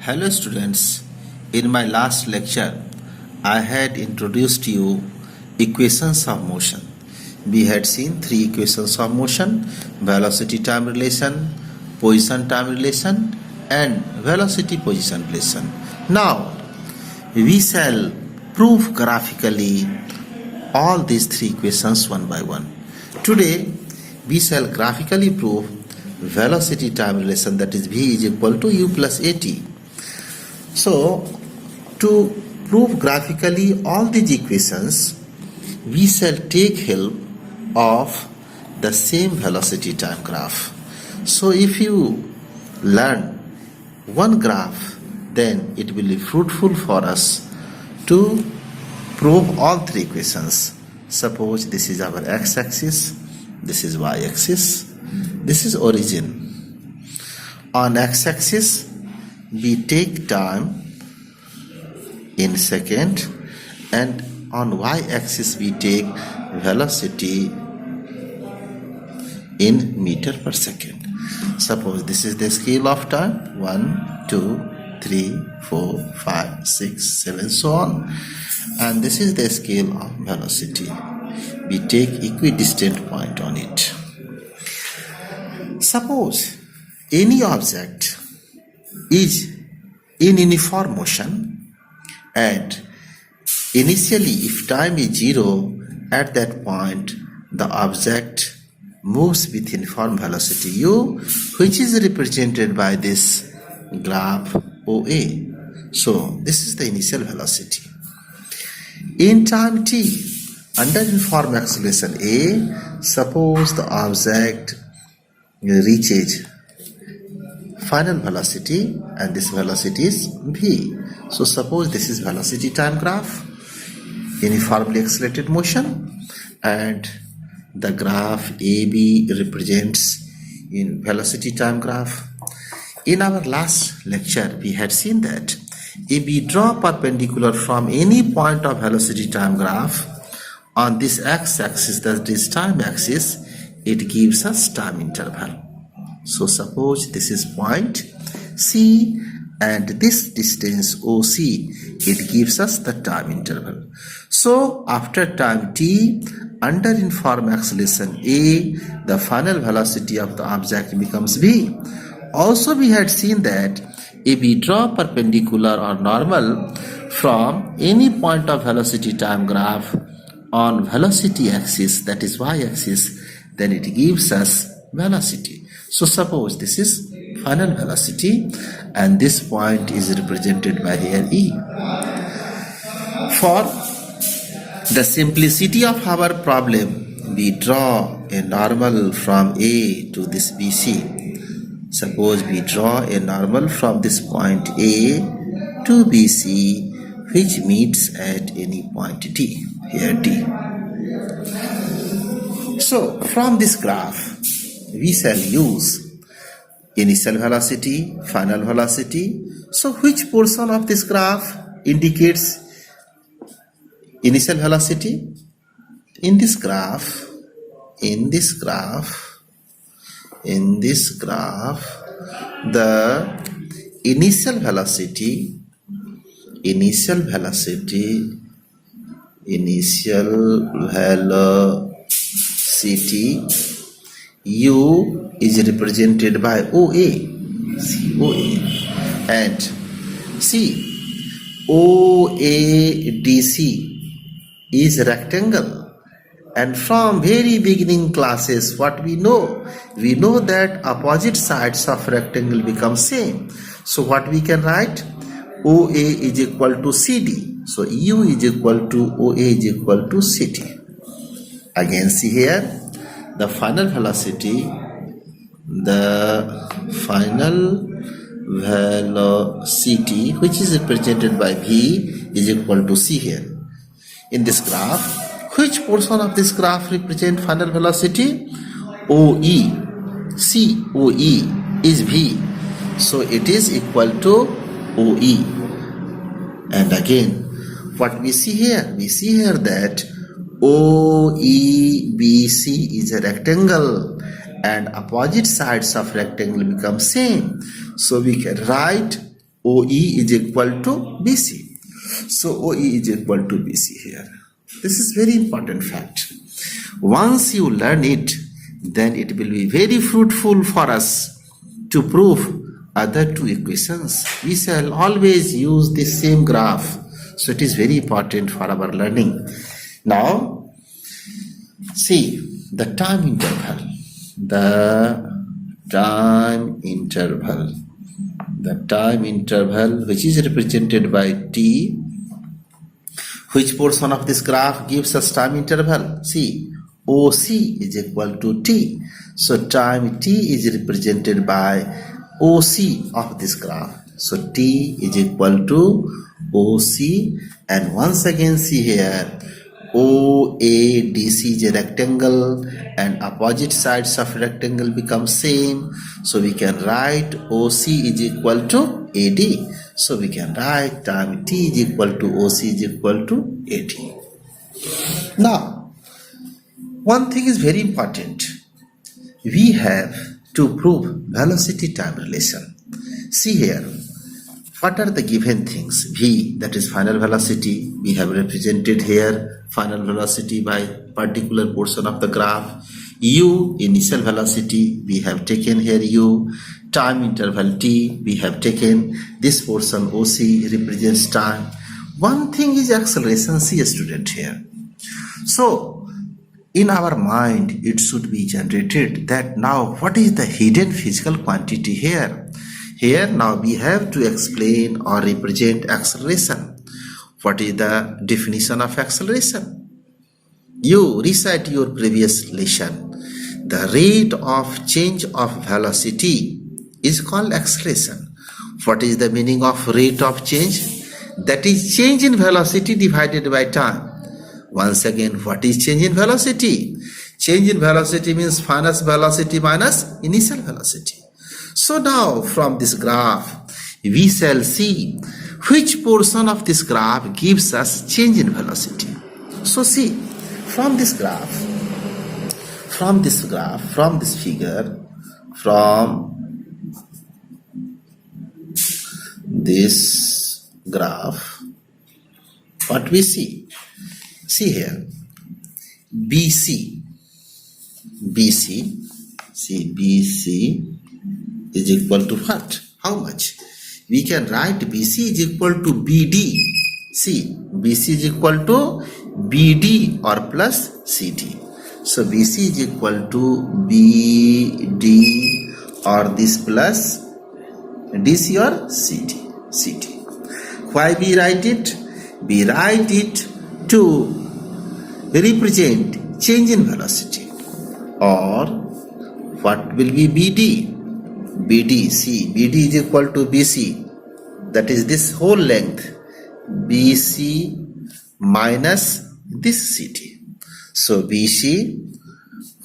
Hello students, in my last lecture I had introduced you equations of motion. We had seen three equations of motion: velocity time relation, position time relation and velocity position relation. Now we shall prove graphically all these three equations one by one. Today we shall graphically prove velocity time relation, that is v is equal to u plus at. So, to prove graphically all these equations, we shall take help of the same velocity time graph. So, if you learn one graph, then it will be fruitful for us to prove all three equations. Suppose this is our x-axis, this is y-axis, this is origin. On x-axis, we take time in second, and on y-axis we take velocity in meter per second. Suppose this is the scale of time: 1, 2, 3, 4, 5, 6, 7, so on. And this is the scale of velocity. We take equidistant point on it. Suppose any object is in uniform motion, and initially if time is 0, at that point the object moves with uniform velocity u, which is represented by this graph OA. So this is the initial velocity. In time t, under uniform acceleration A, suppose the object reaches final velocity, and this velocity is v. So suppose this is velocity time graph, uniformly accelerated motion, and the graph AB represents in velocity time graph. In our last lecture we had seen that if we draw perpendicular from any point of velocity time graph on this x-axis, that is time axis, it gives us time interval. So suppose this is point C and this distance OC, it gives us the time interval. So after time t, under uniform acceleration A, the final velocity of the object becomes v. Also we had seen that if we draw perpendicular or normal from any point of velocity time graph on velocity axis, that is y-axis, then it gives us velocity. So suppose this is final velocity and this point is represented by here E. For the simplicity of our problem, we draw a normal from A to this BC. Suppose we draw a normal from this point A to BC, which meets at any point D, here D. So from this graph, we shall use initial velocity, final velocity. So which portion of this graph indicates initial velocity? In this graph, the initial velocity u is represented by OA, and OADC is rectangle. And from very beginning classes, what we know that opposite sides of rectangle become same. So what we can write? OA is equal to CD. So U is equal to OA is equal to CD. Again see here, the final velocity which is represented by V is equal to C here. In this graph, which portion of this graph represent final velocity? OE. COE is V. So it is equal to OE. And again, what we see here? We see here that OEBC is a rectangle and opposite sides of rectangle become same. So we can write OE is equal to BC. So OE is equal to BC here. This is very important fact. Once you learn it, then it will be very fruitful for us to prove other two equations. We shall always use the same graph. So it is very important for our learning. Now, see the time interval. The time interval which is represented by T. Which portion of this graph gives us time interval? See, OC is equal to T. So time T is represented by OC of this graph. So T is equal to OC, and once again see here OADC is a rectangle and opposite sides of rectangle become same. So we can write OC is equal to AD. So we can write time T is equal to OC is equal to AD. Now, one thing is very important. We have to prove velocity time relation. See here, what are the given things? V, that is final velocity, we have represented here final velocity by particular portion of the graph. U, initial velocity, we have taken here U. Time interval T, we have taken this portion OC represents time. One thing is acceleration, C student here. So in our mind it should be generated that now what is the hidden physical quantity here? Here now we have to explain or represent acceleration. What is the definition of acceleration? You recite your previous lesson. The rate of change of velocity is called acceleration. What is the meaning of rate of change? That is change in velocity divided by time. Once again, what is change in velocity? Change in velocity means final velocity minus initial velocity. So now from this graph, we shall see which portion of this graph gives us change in velocity. So see, from this figure, from this graph, what we see? See here, BC is equal to what? How much? We can write BC is equal to BD. See, BC is equal to BD or plus CD. So BC is equal to BD or this plus DC or CD. Why we write it? We write it to represent change in velocity. Or what will be BD? BD is equal to BC, that is this whole length, BC minus this CD. So BC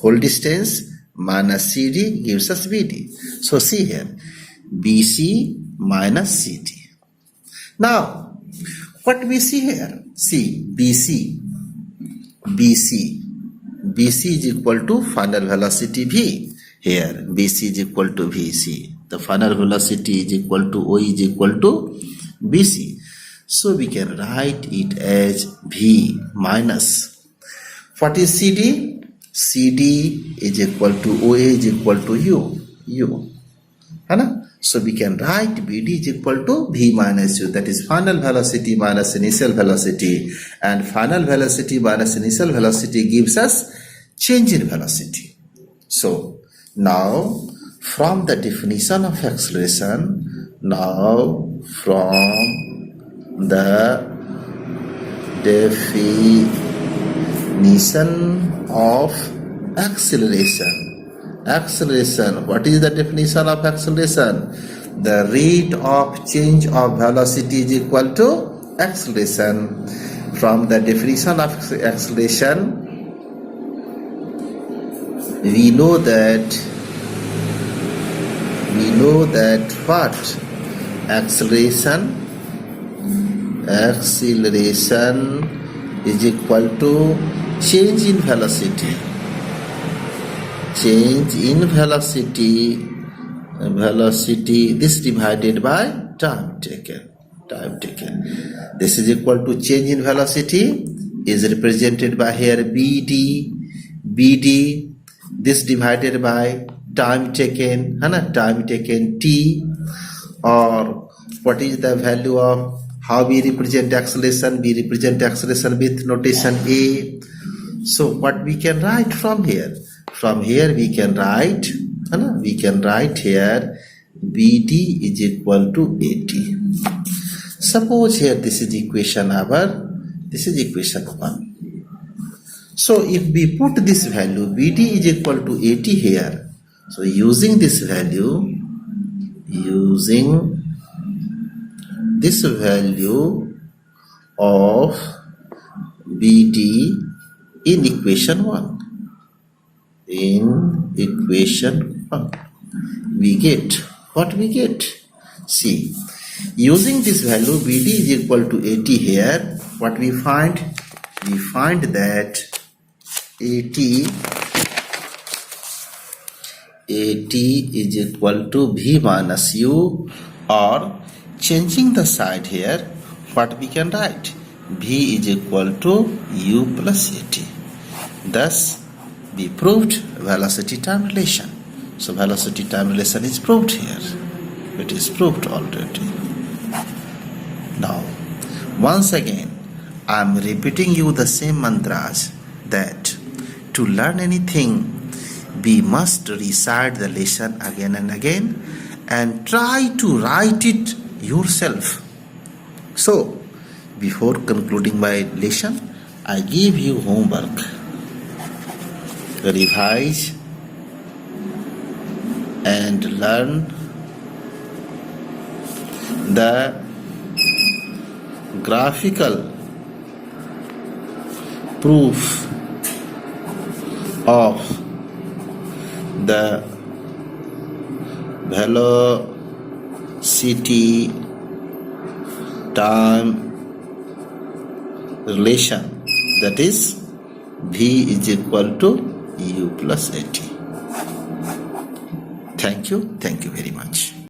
whole distance minus CD gives us BD. So see here, BC minus CD. Now what we see here? See, BC is equal to final velocity V. Here BC is equal to VC. The final velocity is equal to OE is equal to BC. So we can write it as V minus. What is CD? CD is equal to OA is equal to U. So we can write BD is equal to V minus U. That is final velocity minus initial velocity. And final velocity minus initial velocity gives us change in velocity. So now from the definition of acceleration, acceleration, what is the definition of acceleration? The rate of change of velocity is equal to acceleration. From the definition of acceleration, we know that what? Acceleration is equal to change in velocity. Change in velocity this divided by time taken. This is equal to change in velocity is represented by here BD. This divided by time taken, time taken T, or what is the value of how we represent acceleration? We represent acceleration with notation A. So what we can write from here? From here we can write here BD is equal to AT. Suppose here this is equation 1. So if we put this value BD is equal to AT here, so using this value of BD in equation 1, we get what we get. See, using this value BD is equal to AT here, what we find? We find that AT is equal to V minus U, or changing the side here, what we can write? V is equal to U plus AT. Thus, we proved velocity time relation. So velocity time relation is proved here. It is proved already. Now, once again, I am repeating you the same mantras that to learn anything, we must recite the lesson again and again and try to write it yourself. So, before concluding my lesson, I give you homework. Revise and learn the graphical proof of the velocity time relation, that is V is equal to U plus AT. Thank you very much.